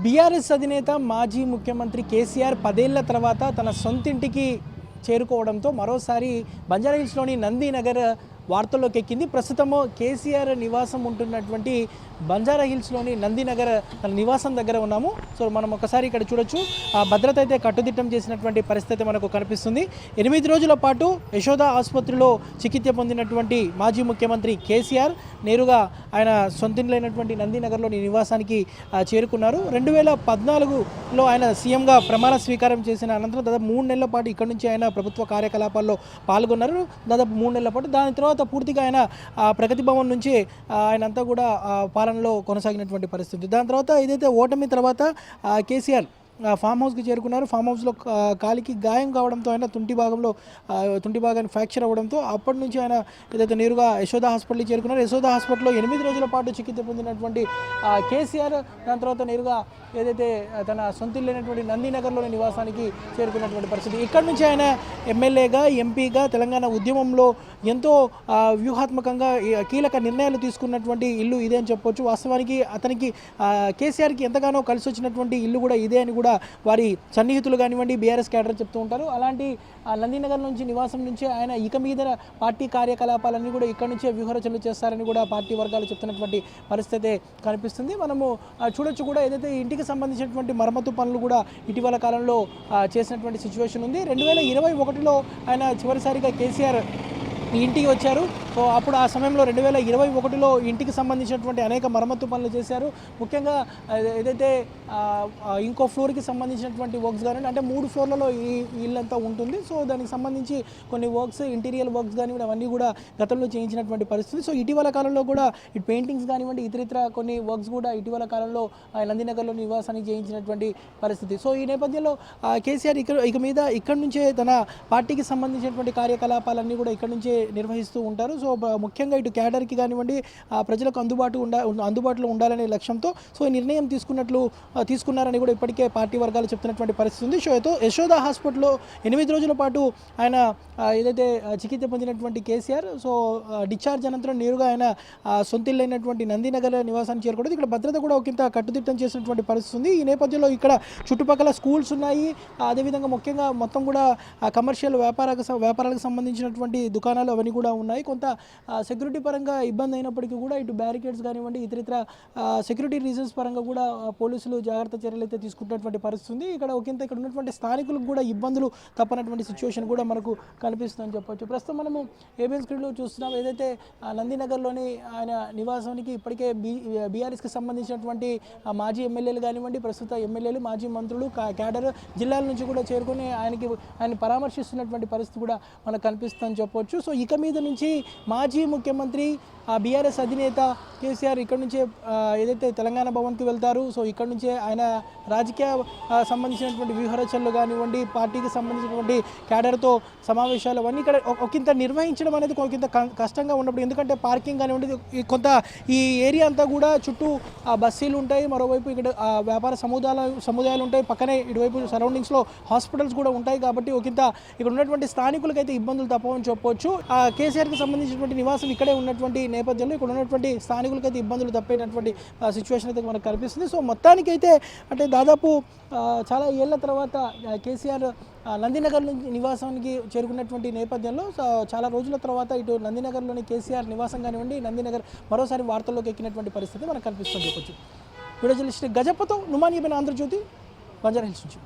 BRS అధినేత మాజీ ముఖ్యమంత్రి కేసీఆర్ 10 ఏళ్ల తర్వాత తన సొంతింటికి చేరుకోవడంతో మరోసారి బంజారాహిల్స్లోని నందినగర్ వార్తల్లోకి ఎక్కింది. ప్రస్తుతము కేసీఆర్ నివాసం ఉంటున్నటువంటి బంజారాహిల్స్లోని నందినగర్ తన నివాసం దగ్గర ఉన్నాము. సో మనం ఒకసారి ఇక్కడ చూడొచ్చు, ఆ భద్రత అయితే కట్టుదిట్టం చేసినటువంటి పరిస్థితి మనకు కనిపిస్తుంది. 8 రోజుల పాటు యశోద ఆసుపత్రిలో చికిత్స పొందినటువంటి మాజీ ముఖ్యమంత్రి కేసీఆర్ నేరుగా ఆయన సొంతింట్లైనటువంటి నందినగర్లోని నివాసానికి చేరుకున్నారు. 2014లో ఆయన సీఎంగా ప్రమాణ స్వీకారం చేసిన అనంతరం దాదాపు 3 నెలల పాటు ఇక్కడ నుంచి ఆయన ప్రభుత్వ కార్యకలాపాల్లో పాల్గొన్నారు. దాదాపు 3 నెలల పాటు. దాని తర్వాత పూర్తిగా ఆయన ప్రగతి భవన్ నుంచి ఆయన అంతా కూడా పాలనలో కొనసాగినటువంటి పరిస్థితి. దాని తర్వాత ఏదైతే ఓటమి తర్వాత కేసీఆర్ ఫామ్ హౌస్కి చేరుకున్నారు. ఫామ్ హౌస్లో కాలికి గాయం కావడంతో ఆయన తుంటి భాగాన్ని ఫ్రాక్చర్ అవ్వడంతో అప్పటి నుంచి ఆయన ఏదైతే నేరుగా యశోద హాస్పిటల్కి చేరుకున్నారు. యశోద హాస్పిటల్లో 8 రోజుల పాటు చికిత్స పొందినటువంటి కేసీఆర్ దాని తర్వాత నేరుగా ఏదైతే తన సొంతిల్లైనటువంటి నందినగర్లోని నివాసానికి చేరుకున్నటువంటి పరిస్థితి. ఇక్కడి నుంచి ఆయన ఎమ్మెల్యేగా, ఎంపీగా తెలంగాణ ఉద్యమంలో ఎంతో వ్యూహాత్మకంగా కీలక నిర్ణయాలు తీసుకున్నటువంటి ఇల్లు ఇదే అని చెప్పొచ్చు. వాస్తవానికి అతనికి కేసీఆర్కి ఎంతగానో కలిసి వచ్చినటువంటి ఇల్లు కూడా ఇదే అని కూడా వారి సన్నిహితులు కానివ్వండి, బీఆర్ఎస్ క్యాడర్ చెప్తూ ఉంటారు. అలాంటి నందినగర్ నుంచి నివాసం నుంచి ఆయన ఇక మీద పార్టీ కార్యకలాపాలన్నీ కూడా ఇక్కడ నుంచే వ్యూహరచనలు చేస్తారని కూడా పార్టీ వర్గాలు చెప్తున్నటువంటి పరిస్థితి కనిపిస్తుంది. మనము చూడొచ్చు కూడా ఏదైతే ఇంటికి సంబంధించినటువంటి మరమ్మతు పనులు కూడా ఇటీవల కాలంలో చేసినటువంటి సిచ్యువేషన్ ఉంది. 2021లో ఆయన చివరిసారిగా కేసీఆర్ ఇంటికి వచ్చారు. సో అప్పుడు ఆ సమయంలో 2021లో ఇంటికి సంబంధించినటువంటి అనేక మరమ్మతు పనులు చేశారు. ముఖ్యంగా ఏదైతే ఇంకో ఫ్లోర్కి సంబంధించినటువంటి వర్క్స్ కానివ్వండి, అంటే 3 ఫ్లోర్లలో ఈ ఇల్లంతా ఉంటుంది. సో దానికి సంబంధించి కొన్ని వర్క్స్, ఇంటీరియర్ వర్క్స్ కానివ్వండి, అవన్నీ కూడా గతంలో చేయించినటువంటి పరిస్థితి. సో ఇటీవల కాలంలో కూడా ఇటు పెయింటింగ్స్ కానివ్వండి, ఇతరితర కొన్ని వర్క్స్ కూడా ఇటీవల కాలంలో నందినగర్లో నివాసానికి చేయించినటువంటి పరిస్థితి. సో ఈ నేపథ్యంలో కేసీఆర్ ఇక్కడ నుంచే తన పార్టీకి సంబంధించినటువంటి కార్యకలాపాలన్నీ కూడా ఇక్కడ నుంచే నిర్వహిస్తూ ఉంటారు. సో ముఖ్యంగా ఇటు క్యాడర్కి కానివ్వండి, ప్రజలకు అందుబాటులో ఉండాలనే లక్ష్యంతో సో ఈ నిర్ణయం తీసుకున్నారని కూడా ఇప్పటికే పార్టీ వర్గాలు చెప్తున్నటువంటి పరిస్థితి ఉంది. సో యశోద హాస్పిటల్లో 8 రోజుల పాటు ఆయన ఏదైతే చికిత్స పొందినటువంటి కేసీఆర్ సో డిశ్చార్జ్ అనంతరం నేరుగా ఆయన సొంతిల్లైనటువంటి నందినగర్ నివాసానికి చేరుకోవడం, ఇక్కడ భద్రత కూడా ఒకంత కట్టుదిట్టం చేసినటువంటి పరిస్థితి ఉంది. ఈ నేపథ్యంలో ఇక్కడ చుట్టుపక్కల స్కూల్స్ ఉన్నాయి. అదేవిధంగా ముఖ్యంగా మొత్తం కూడా కమర్షియల్ వ్యాపారాలకు సంబంధించినటువంటి దుకాణాలు అవన్నీ కూడా ఉన్నాయి. కొంత సెక్యూరిటీ పరంగా ఇబ్బంది అయినప్పటికీ కూడా ఇటు బ్యారికేడ్స్ కానివ్వండి, ఇతరితర సెక్యూరిటీ రీజన్స్ పరంగా కూడా పోలీసులు జాగ్రత్త చర్యలు అయితే తీసుకుంటున్నటువంటి పరిస్థితి ఉంది. ఇక్కడ ఉన్నటువంటి స్థానికులకు కూడా ఇబ్బందులు తప్పనటువంటి సిచ్యువేషన్ కూడా మనకు కనిపిస్తుందని చెప్పొచ్చు. ప్రస్తుతం మనము ఏబిఎన్ స్క్రీన్లో చూస్తున్నాం. ఏదైతే నందినగర్లోని ఆయన నివాసానికి ఇప్పటికే బీఆర్ఎస్కి సంబంధించినటువంటి మాజీ ఎమ్మెల్యేలు కానివ్వండి, ప్రస్తుత ఎమ్మెల్యేలు, మాజీ మంత్రులు, క్యాడర్ జిల్లాల నుంచి కూడా చేరుకొని ఆయన పరామర్శిస్తున్నటువంటి పరిస్థితి కూడా మనకు కనిపిస్తుందని చెప్పొచ్చు. సో ఇక మీద నుంచి మాజీ ముఖ్యమంత్రి బీఆర్ఎస్ అధినేత కేసీఆర్ ఇక్కడ నుంచే ఏదైతే తెలంగాణ భవన్కి వెళ్తారు. సో ఇక్కడ నుంచే ఆయన రాజకీయ సంబంధించినటువంటి వ్యూహరచనలు కానివ్వండి, పార్టీకి సంబంధించినటువంటి క్యాడర్తో సమావేశాలు అవన్నీ ఇక్కడ ఒకంత నిర్వహించడం అనేది కొంత కష్టంగా ఉన్నప్పుడు, ఎందుకంటే పార్కింగ్ కానివ్వండి, కొంత ఈ ఏరియా అంతా కూడా చుట్టూ బస్సీలు ఉంటాయి, మరోవైపు ఇక్కడ వ్యాపార సముదాయాలు ఉంటాయి, పక్కనే ఇటువైపు సరౌండింగ్స్లో హాస్పిటల్స్ కూడా ఉంటాయి. కాబట్టి ఒకంత ఇక్కడ ఉన్నటువంటి స్థానికులకైతే ఇబ్బందులు తప్పవని చెప్పవచ్చు. కేసీఆర్కి సంబంధించినటువంటి నివాసం ఇక్కడే ఉన్నటువంటి నేపథ్యంలో ఇక్కడ ఉన్నటువంటి స్థానికులకైతే ఇబ్బందులు తప్పేటటువంటి సిచ్యువేషన్ అయితే మనకు కనిపిస్తుంది. సో మొత్తానికైతే అంటే దాదాపు చాలా ఏళ్ల తర్వాత కేసీఆర్ నందినగర్ నుంచి నివాసానికి చేరుకున్నటువంటి నేపథ్యంలో చాలా రోజుల తర్వాత ఇటు నందినగర్లోని కేసీఆర్ నివాసం కానివ్వండి, నందినగర్ మరోసారి వార్తల్లోకి ఎక్కినటువంటి పరిస్థితి మనకు కనిపిస్తుంది చెప్పొచ్చు. వీడియో జర్నలిస్ట్ గజప్పతో నుమానియమైన ఆంధ్రజ్యోతి, బంజారాహిల్స్ నుంచి.